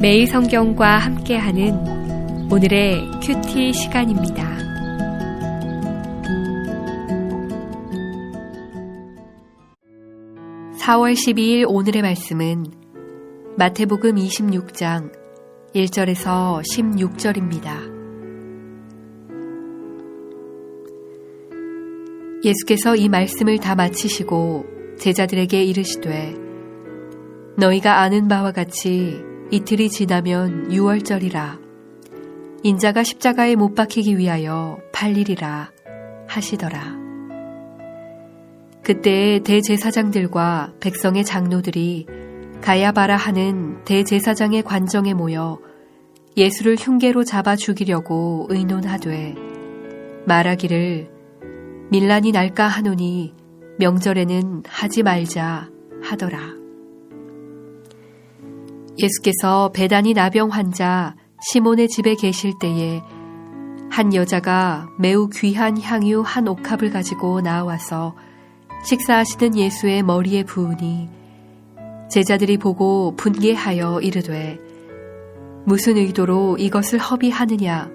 매일 성경과 함께하는 오늘의 큐티 시간입니다. (4월 12일) 오늘의 말씀은 마태복음 26장 1절에서 16절입니다. 예수께서 이 말씀을 다 마치시고 제자들에게 이르시되 너희가 아는 바와 같이 이틀이 지나면 유월절이라 인자가 십자가에 못 박히기 위하여 팔리리라 하시더라. 그때에 대제사장들과 백성의 장로들이 가야바라 하는 대제사장의 관정에 모여 예수를 흉계로 잡아 죽이려고 의논하되 말하기를 밀란이 날까 하노니 명절에는 하지 말자 하더라. 예수께서 베다니 나병 환자 시몬의 집에 계실 때에 한 여자가 매우 귀한 향유 한 옥합을 가지고 나와서 식사하시던 예수의 머리에 부으니 제자들이 보고 분개하여 이르되 무슨 의도로 이것을 허비하느냐?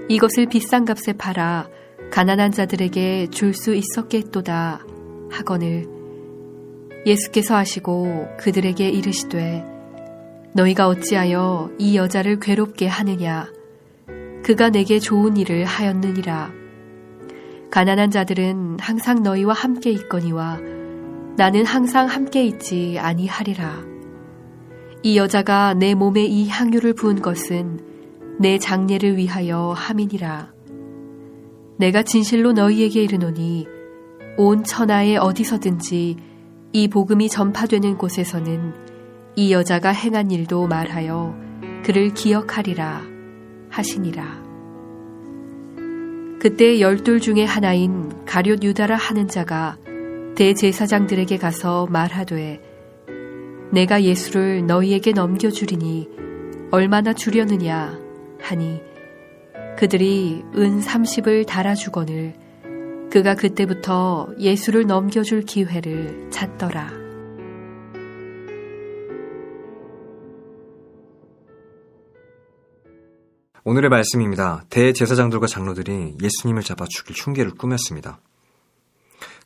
이것을 비싼 값에 팔아 가난한 자들에게 줄 수 있었겠도다 하거늘 예수께서 하시고 그들에게 이르시되 너희가 어찌하여 이 여자를 괴롭게 하느냐? 그가 내게 좋은 일을 하였느니라. 가난한 자들은 항상 너희와 함께 있거니와 나는 항상 함께 있지 아니하리라. 이 여자가 내 몸에 이 향유를 부은 것은 내 장례를 위하여 함이니라. 내가 진실로 너희에게 이르노니 온 천하에 어디서든지 이 복음이 전파되는 곳에서는 이 여자가 행한 일도 말하여 그를 기억하리라 하시니라. 그때 12 중에 하나인 가룟 유다라 하는 자가 대제사장들에게 가서 말하되 내가 예수를 너희에게 넘겨주리니 얼마나 주려느냐 하니 그들이 은 30을 달아주거늘 그가 그때부터 예수를 넘겨줄 기회를 찾더라. 오늘의 말씀입니다. 대제사장들과 장로들이 예수님을 잡아 죽일 흉계를 꾸몄습니다.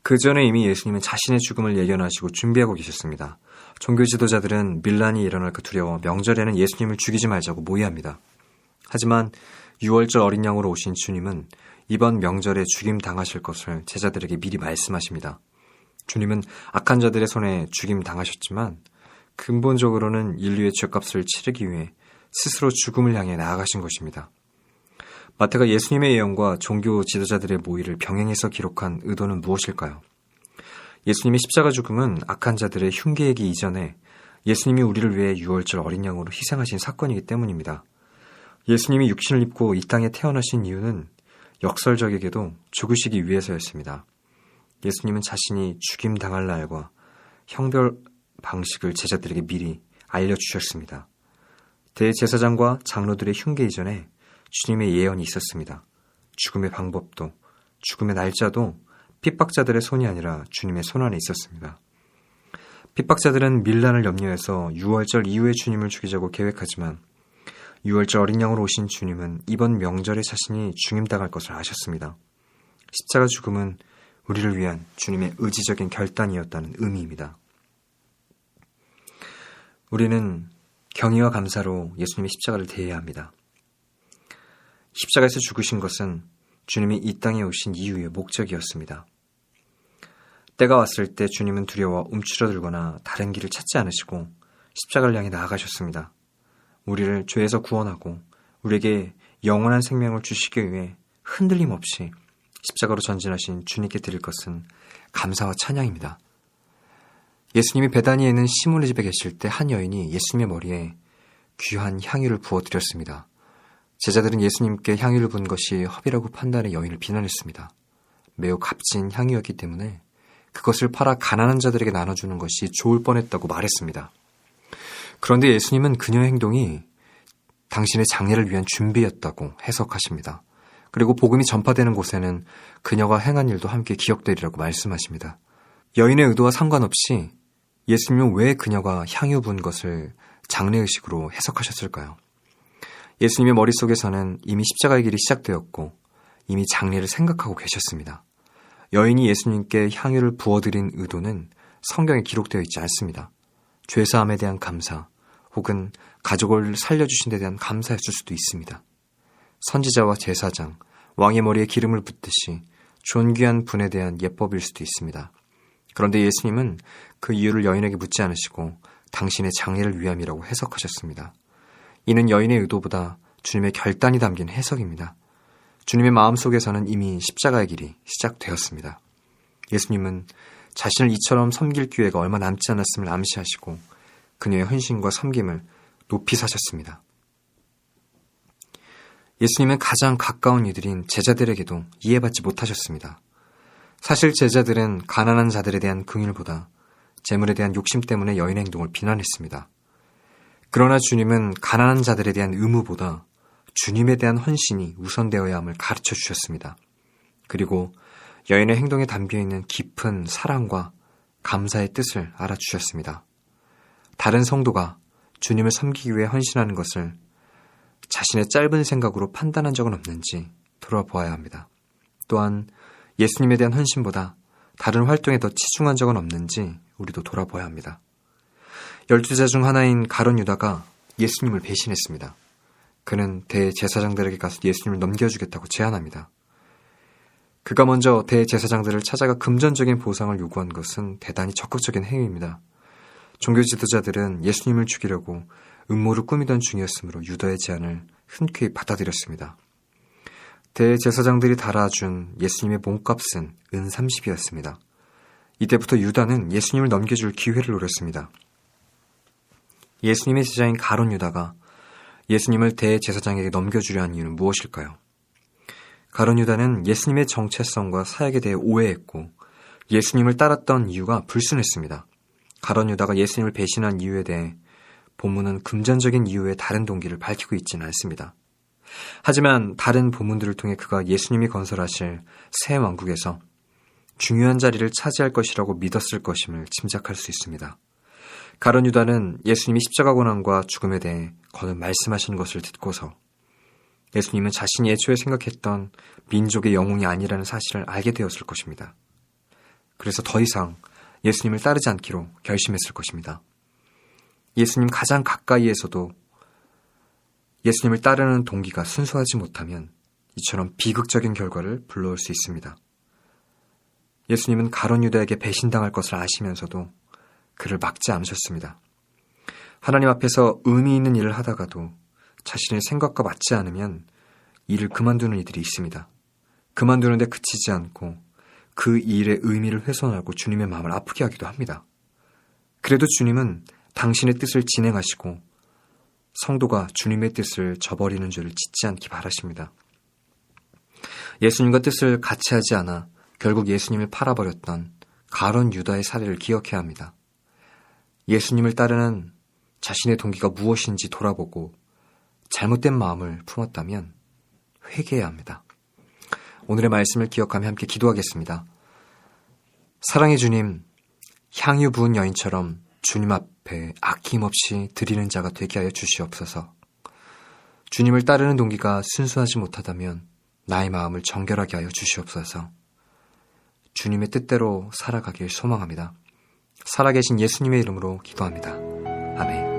그 전에 이미 예수님은 자신의 죽음을 예견하시고 준비하고 계셨습니다. 종교 지도자들은 밀란이 일어날까 두려워 명절에는 예수님을 죽이지 말자고 모의합니다. 하지만 유월절 어린 양으로 오신 주님은 이번 명절에 죽임 당하실 것을 제자들에게 미리 말씀하십니다. 주님은 악한 자들의 손에 죽임 당하셨지만 근본적으로는 인류의 죄값을 치르기 위해 스스로 죽음을 향해 나아가신 것입니다. 마태가 예수님의 예언과 종교 지도자들의 모의를 병행해서 기록한 의도는 무엇일까요? 예수님의 십자가 죽음은 악한 자들의 흉계이기 이전에 예수님이 우리를 위해 유월절 어린 양으로 희생하신 사건이기 때문입니다. 예수님이 육신을 입고 이 땅에 태어나신 이유는 역설적에게도 죽으시기 위해서였습니다. 예수님은 자신이 죽임 당할 날과 형별 방식을 제자들에게 미리 알려주셨습니다. 대제사장과 장로들의 흉계 이전에 주님의 예언이 있었습니다. 죽음의 방법도 죽음의 날짜도 핍박자들의 손이 아니라 주님의 손안에 있었습니다. 핍박자들은 밀란을 염려해서 유월절 이후에 주님을 죽이자고 계획하지만 유월절 어린 양으로 오신 주님은 이번 명절에 자신이 죽임당할 것을 아셨습니다. 십자가 죽음은 우리를 위한 주님의 의지적인 결단이었다는 의미입니다. 우리는 경의와 감사로 예수님의 십자가를 대해야 합니다. 십자가에서 죽으신 것은 주님이 이 땅에 오신 이유의 목적이었습니다. 때가 왔을 때 주님은 두려워 움츠러들거나 다른 길을 찾지 않으시고 십자가를 향해 나아가셨습니다. 우리를 죄에서 구원하고 우리에게 영원한 생명을 주시기 위해 흔들림 없이 십자가로 전진하신 주님께 드릴 것은 감사와 찬양입니다. 예수님이 베다니에 있는 시몬의 집에 계실 때 한 여인이 예수님의 머리에 귀한 향유를 부어드렸습니다. 제자들은 예수님께 향유를 부은 것이 허비라고 판단해 여인을 비난했습니다. 매우 값진 향유였기 때문에 그것을 팔아 가난한 자들에게 나눠주는 것이 좋을 뻔했다고 말했습니다. 그런데 예수님은 그녀의 행동이 당신의 장례를 위한 준비였다고 해석하십니다. 그리고 복음이 전파되는 곳에는 그녀가 행한 일도 함께 기억되리라고 말씀하십니다. 여인의 의도와 상관없이 예수님은 왜 그녀가 향유 부은 것을 장래의식으로 해석하셨을까요? 예수님의 머릿속에서는 이미 십자가의 길이 시작되었고 이미 장래를 생각하고 계셨습니다. 여인이 예수님께 향유를 부어드린 의도는 성경에 기록되어 있지 않습니다. 죄사함에 대한 감사 혹은 가족을 살려주신 데 대한 감사였을 수도 있습니다. 선지자와 제사장, 왕의 머리에 기름을 붓듯이 존귀한 분에 대한 예법일 수도 있습니다. 그런데 예수님은 그 이유를 여인에게 묻지 않으시고 당신의 장래를 위함이라고 해석하셨습니다. 이는 여인의 의도보다 주님의 결단이 담긴 해석입니다. 주님의 마음속에서는 이미 십자가의 길이 시작되었습니다. 예수님은 자신을 이처럼 섬길 기회가 얼마 남지 않았음을 암시하시고 그녀의 헌신과 섬김을 높이 사셨습니다. 예수님은 가장 가까운 이들인 제자들에게도 이해받지 못하셨습니다. 사실 제자들은 가난한 자들에 대한 긍휼보다 재물에 대한 욕심 때문에 여인의 행동을 비난했습니다. 그러나 주님은 가난한 자들에 대한 의무보다 주님에 대한 헌신이 우선되어야 함을 가르쳐 주셨습니다. 그리고 여인의 행동에 담겨있는 깊은 사랑과 감사의 뜻을 알아주셨습니다. 다른 성도가 주님을 섬기기 위해 헌신하는 것을 자신의 짧은 생각으로 판단한 적은 없는지 돌아보아야 합니다. 또한 예수님에 대한 헌신보다 다른 활동에 더 치중한 적은 없는지 우리도 돌아보아야 합니다. 12자 중 하나인 가룟 유다가 예수님을 배신했습니다. 그는 대제사장들에게 가서 예수님을 넘겨주겠다고 제안합니다. 그가 먼저 대제사장들을 찾아가 금전적인 보상을 요구한 것은 대단히 적극적인 행위입니다. 종교 지도자들은 예수님을 죽이려고 음모를 꾸미던 중이었으므로 유다의 제안을 흔쾌히 받아들였습니다. 대제사장들이 달아준 예수님의 몸값은 은 30이었습니다. 이때부터 유다는 예수님을 넘겨줄 기회를 노렸습니다. 예수님의 제자인 가룟 유다가 예수님을 대제사장에게 넘겨주려 한 이유는 무엇일까요? 가룟 유다는 예수님의 정체성과 사역에 대해 오해했고 예수님을 따랐던 이유가 불순했습니다. 가룟 유다가 예수님을 배신한 이유에 대해 본문은 금전적인 이유의 다른 동기를 밝히고 있지는 않습니다. 하지만 다른 본문들을 통해 그가 예수님이 건설하실 새 왕국에서 중요한 자리를 차지할 것이라고 믿었을 것임을 짐작할 수 있습니다. 가룟 유다는 예수님이 십자가 고난과 죽음에 대해 거듭 말씀하시는 것을 듣고서 예수님은 자신이 애초에 생각했던 민족의 영웅이 아니라는 사실을 알게 되었을 것입니다. 그래서 더 이상 예수님을 따르지 않기로 결심했을 것입니다. 예수님 가장 가까이에서도 예수님을 따르는 동기가 순수하지 못하면 이처럼 비극적인 결과를 불러올 수 있습니다. 예수님은 가룟 유다에게 배신당할 것을 아시면서도 그를 막지 않으셨습니다. 하나님 앞에서 의미 있는 일을 하다가도 자신의 생각과 맞지 않으면 일을 그만두는 이들이 있습니다. 그만두는데 그치지 않고 그 일의 의미를 훼손하고 주님의 마음을 아프게 하기도 합니다. 그래도 주님은 당신의 뜻을 진행하시고 성도가 주님의 뜻을 저버리는 죄를 짓지 않기 바라십니다. 예수님과 뜻을 같이 하지 않아 결국 예수님을 팔아버렸던 가룟 유다의 사례를 기억해야 합니다. 예수님을 따르는 자신의 동기가 무엇인지 돌아보고 잘못된 마음을 품었다면 회개해야 합니다. 오늘의 말씀을 기억하며 함께 기도하겠습니다. 사랑의 주님, 향유 부은 여인처럼 주님 앞에 아낌없이 드리는 자가 되게 하여 주시옵소서. 주님을 따르는 동기가 순수하지 못하다면 나의 마음을 정결하게 하여 주시옵소서. 주님의 뜻대로 살아가길 소망합니다. 살아계신 예수님의 이름으로 기도합니다. 아멘.